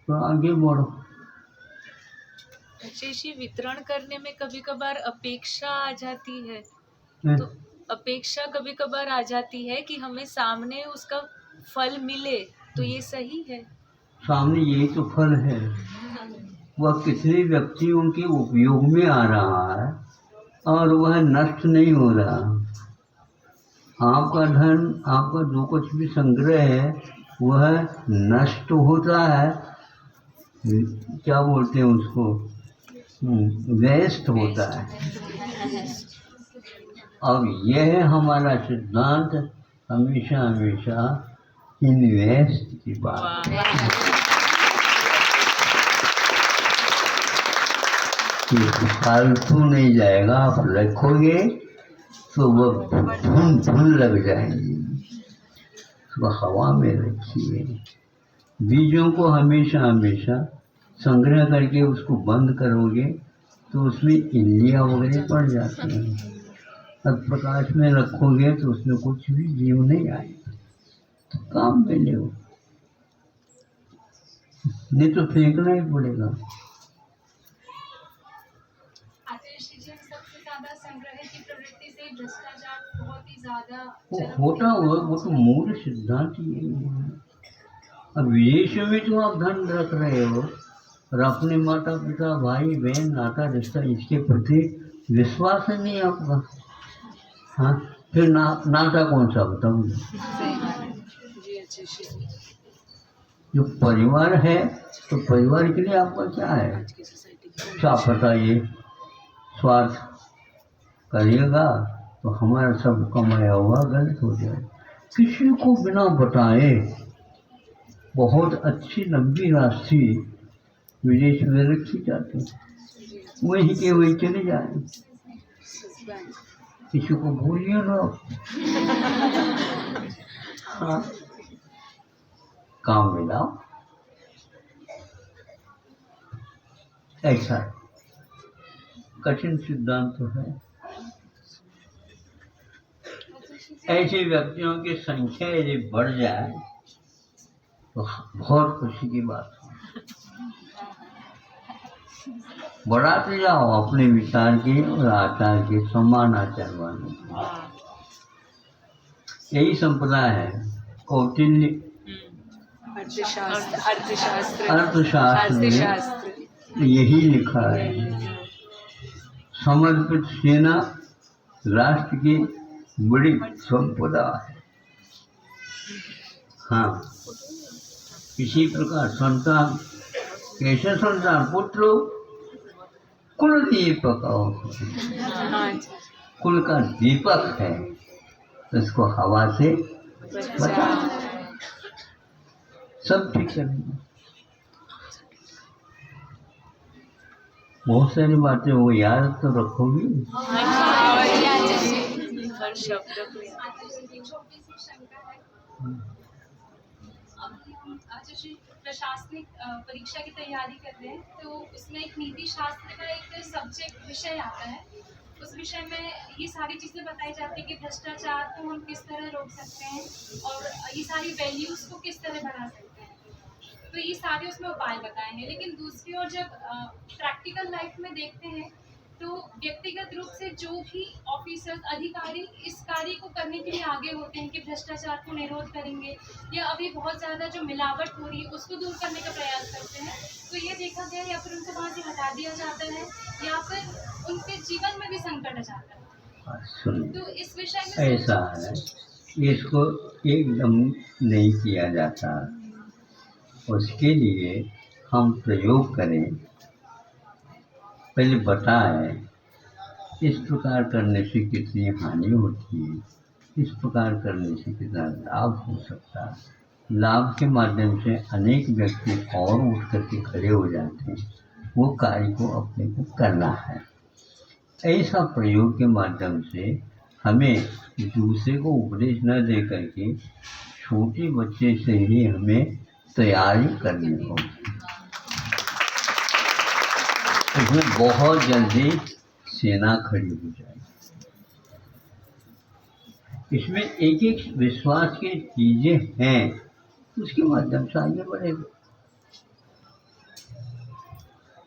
तो आगे बढ़ो। जी, वितरण करने में कभी कभार अपेक्षा आ जाती है, तो अपेक्षा कभी कभार आ जाती है कि हमें सामने उसका फल मिले, तो ये सही है? सामने यही तो फल है, वह कितने व्यक्तियों के उपयोग में आ रहा है और वह नष्ट नहीं हो रहा। आपका धन, आपका जो कुछ भी संग्रह है वह नष्ट होता है, क्या बोलते हैं उसको, वेस्ट होता है। अब यह है हमारा सिद्धांत, हमेशा इन्वेस्ट की बात। फालतू नहीं जाएगा, आप रखोगे तो वह धुन लग जाएंगी। तो हवा में रखिए। बीजों को हमेशा संग्रह करके उसको बंद करोगे तो उसमें इल्लियाँ वगैरह पड़ जाती हैं। अब प्रकाश में रखोगे तो उसमें कुछ भी जीव नहीं आएगा, तो काम में ले, नहीं तो फेंकना ही पड़ेगा। सबसे ज्यादा संग्रह की प्रवृत्ति से भ्रष्टाचार बहुत ही ज्यादा होता हुआ, वो तो मूल सिद्धांत यही है। अब विदेश में तो आप धन रख रहे हो और अपने माता पिता भाई बहन नाता रिश्ता इसके प्रति विश्वास है नहीं आपका। हाँ, फिर नाता कौन सा बताओ। जी आचार्य जी। जो परिवार है तो परिवार के लिए आपका क्या है, क्या पता ये स्वार्थ करिएगा तो हमारा सब कमाया हुआ गलत हो जाए। किसी को बिना बताए बहुत अच्छी लंबी राशि विदेश में रखी जाती, वहीं के वहीं चले जाए। किसी को भूलिए ना। हाँ, काम मिला ऐसा कठिन सिद्धांत तो है। ऐसे व्यक्तियों की संख्या यदि बढ़ जाए तो बहुत खुशी की बात है। बढ़ाते जाओ अपने विचार के और आचार के, समान आचार वाले। यही संपदा है कौटिल्य अर्थशास्त्र में यही लिखा है। समर्पित सेना राष्ट्र की बड़ी संपदा है। हाँ, इसी प्रकार संतान, कैसे संतान, पुत्र कुल दीपक, कुल का दीपक है, इसको हवा से बचा, सब ठीक करेंगे। बहुत सारी बातें वो याद तो रखोगी। हर शब्द को छोटी सी शंका है। अभी हम आचार्य प्रशासनिक परीक्षा की तैयारी कर रहे हैं, तो उसमें एक नीति शास्त्र का एक सब्जेक्ट विषय आता है। उस विषय में ये सारी चीज़ें बताई जाती है कि भ्रष्टाचार को हम किस तरह रोक सकते हैं और ये सारी वैल्यूज़ को किस तरह बढ़ा सकते हैं, तो ये सारे उसमें उपाय बताए हैं। लेकिन दूसरी ओर जब प्रैक्टिकल लाइफ में देखते हैं तो व्यक्तिगत रूप से जो भी ऑफिसर्स, अधिकारी इस कार्य को करने के लिए आगे होते हैं कि भ्रष्टाचार को निरोध करेंगे या अभी बहुत ज़्यादा जो मिलावट हो रही है उसको दूर करने का प्रयास करते हैं, तो ये देखा गया या फिर उनको वहाँ से हटा दिया जाता है या फिर उनके जीवन में भी संकट आ जाता है। तो इस विषय में ऐसा है, इसको एकदम नहीं किया जाता। उसके लिए हम प्रयोग करें, पहले बताएं इस प्रकार करने से कितनी हानि होती है, इस प्रकार करने से कितना लाभ हो सकता है। लाभ के माध्यम से अनेक व्यक्ति और उठ करके खड़े हो जाते हैं, वो कार्य को अपने को करना है। ऐसा प्रयोग के माध्यम से हमें दूसरे को उपदेश न दे करके छोटे बच्चे से ही हमें तैयारी करनी होगी। इसमें बहुत जल्दी सेना खड़ी हो जाएगी। इसमें एक एक विश्वास की चीजें हैं, उसके माध्यम से आगे बढ़ेगा।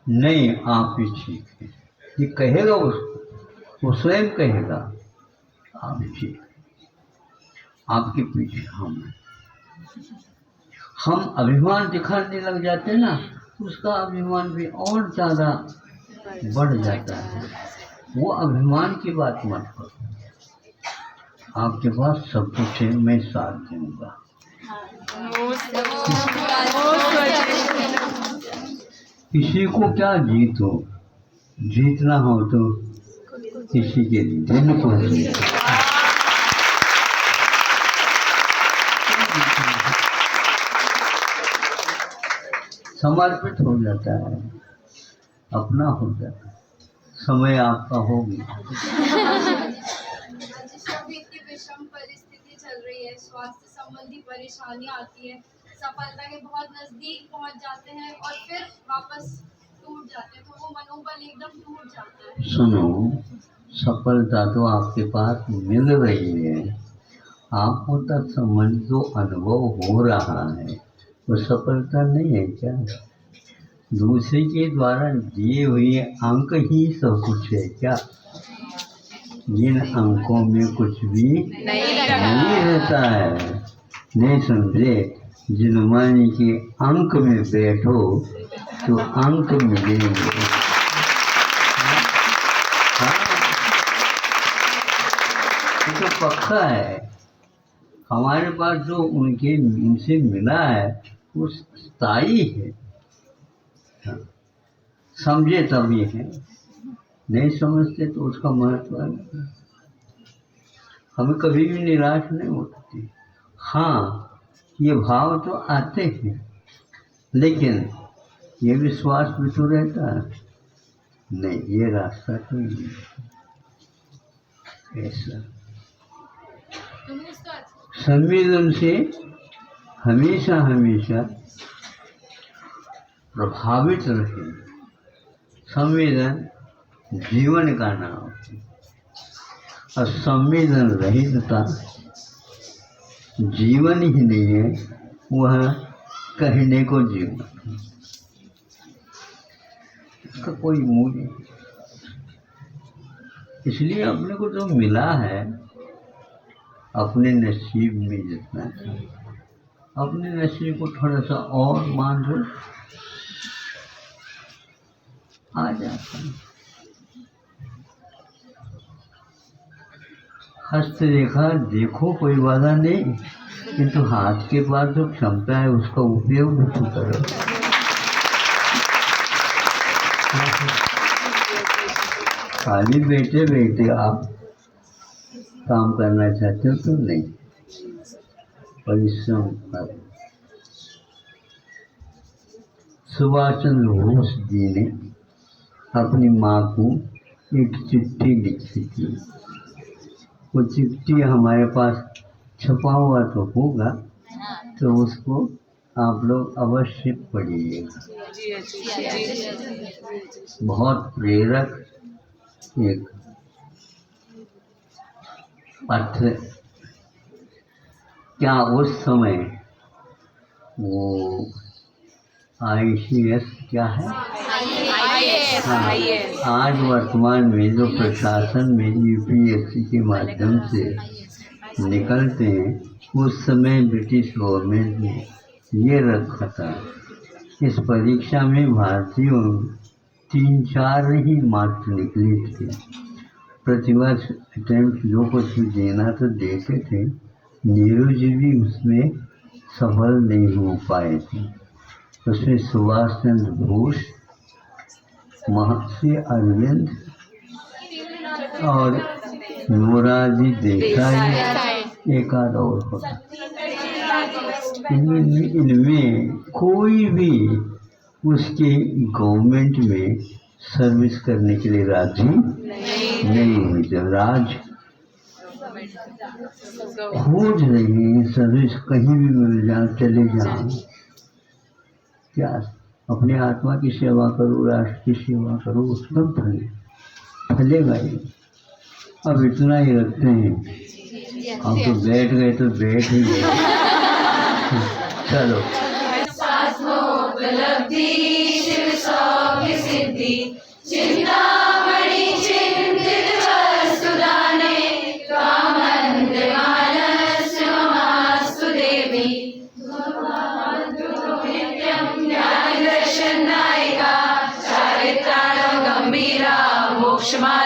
नहीं, आप ही ठीक है, ये कहेगा उसको, वो स्वयं कहेगा आप ही ठीक, आपके पीछे हम अभिमान दिखाने लग जाते हैं ना, उसका अभिमान भी और ज़्यादा बढ़ जाता है। वो अभिमान की बात मत करो, आपके पास सब कुछ है, मैं साथ दूंगा। किसी को क्या जीतो, जीतना हो तो किसी के दिन को जीतो। समर्पित हो जाता है, अपना हो जाता है, समय आपका हो गया। अभी इतनी विषम परिस्थिति चल रही है, स्वास्थ्य संबंधी परेशानियां आती है, सफलता के बहुत नजदीक पहुंच जाते हैं और फिर वापस टूट जाते हैं, तो वो मनोबल एकदम टूट जाता है। सुनो, सफलता तो आपके पास मिल रही है, आपको तक संबंध जो अनुभव हो रहा है वो सफलता नहीं है क्या? दूसरे के द्वारा दिए हुए अंक ही सब कुछ है क्या? जिन अंकों में कुछ भी नहीं रहता है, नहीं समझे जिनमानी के अंक में बैठो तो अंक मिलेंगे। ये तो पक्का है। हमारे पास जो उनसे मिला है वो स्थायी है। समझे तभी है, नहीं समझते तो उसका महत्व नहीं। हमें कभी भी निराश नहीं होती। हाँ, ये भाव तो आते हैं, लेकिन ये विश्वास भी तो रहता है, नहीं ये रास्ता तो नहीं ऐसा। संवेदन से हमेशा हमेशा प्रभावित रहे। संवेदन जीवन का नाम है और संवेदन रहितता जीवन ही नहीं है, वह कहने को जीवन है। इसका कोई मूल्य नहीं। इसलिए अपने को जो मिला है, अपने नसीब में जितना था, अपने नसीब को थोड़ा सा और मान लो, आ जाता है। हस्तरेखा देखो कोई बाधा नहीं, किंतु हाथ के पास जो क्षमता है उसका उपयोग भी तो करो। खाली बैठे बैठे आप काम करना चाहते हो तो नहीं, परिश्रम करो। सुभाष चंद्र बोस जी ने अपनी माँ को एक चिट्ठी लिखी थी। वो चिट्ठी हमारे पास छपा हुआ तो होगा, तो उसको आप लोग अवश्य पढ़िएगा। बहुत प्रेरक एक अर्थ। क्या उस समय वो ICS क्या है, हाँ, आज वर्तमान में जो प्रशासन में UPSC के माध्यम से निकलते हैं, उस समय ब्रिटिश गवर्नमेंट ने ये रखा था, इस परीक्षा में भारतीयों 3-4 ही मार्क्स निकले थे। प्रतिवर्ष अटेम्प्ट जो कुछ भी देना तो देते थे, नेहरू जी भी उसमें सफल नहीं हो पाए थे। उसमें सुभाष चंद्र बोस, महर्षि अरविंद और मोरारजी देसाई एक आध और होता। इनमें कोई भी उसके गवर्नमेंट में सर्विस करने के लिए राजी नहीं हुई। जब राज खोज रही है सर्विस, कहीं भी मिल जाए चले जाओ, क्या अपने आत्मा की सेवा करो, राष्ट्र की सेवा करो, उसका फलेगा ही। अब इतना ही रखते हैं, हम तो बैठ गए तो बैठ ही गए। चलो। मोक्षमा